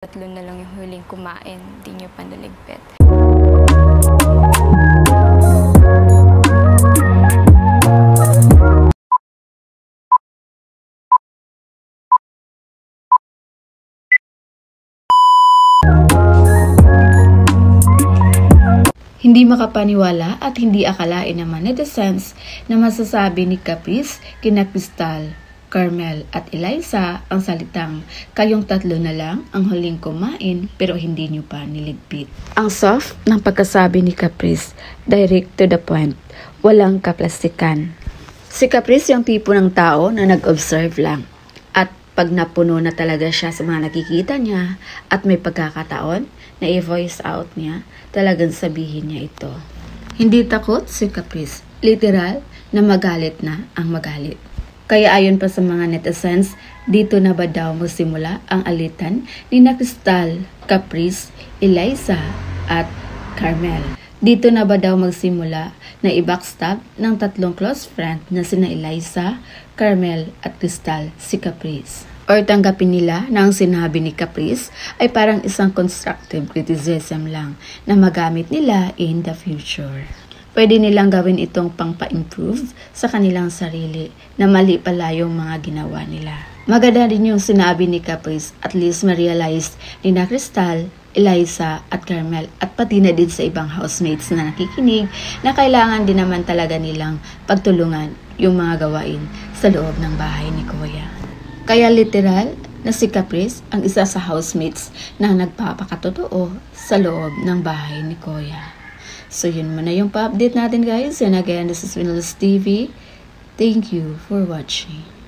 Tatlo na lang yung huling kumain, di nyo pa naligpit. Hindi makapaniwala at hindi akalain naman netizens na masasabi ni Caprice kina Crystal, Carmel at Eliza ang salitang kayong tatlo na lang ang huling kumain pero hindi nyo pa niligpit. Ang soft ng pagkasabi ni Caprice, direct to the point, walang kaplastikan. Si Caprice yung tipo ng tao na nag-observe lang at pag napuno na talaga siya sa mga nakikita niya at may pagkakataon na i-voice out niya, talagang sabihin niya ito. Hindi takot si Caprice, literal na magalit na ang magalit. Kaya ayon pa sa mga netizens, dito na ba daw magsimula ang alitan ni Crystal, Caprice, Eliza at Carmel? Dito na ba daw magsimula na i-backstab ng tatlong close friend na sina Eliza, Carmel at Crystal si Caprice? Or tanggapin nila na ang sinabi ni Caprice ay parang isang constructive criticism lang na magamit nila in the future. Pwede nilang gawin itong pang-pa-improve sa kanilang sarili na mali pala yung mga ginawa nila. Maganda din yung sinabi ni Caprice, at least ma-realize ni na Crystal, Eliza at Carmel at pati na din sa ibang housemates na nakikinig na kailangan din naman talaga nilang pagtulungan yung mga gawain sa loob ng bahay ni Kuya. Kaya literal na si Caprice ang isa sa housemates na nagpapakatotoo sa loob ng bahay ni Kuya. So yun muna yung pa-update natin guys. And again, this is Winless TV. Thank you for watching.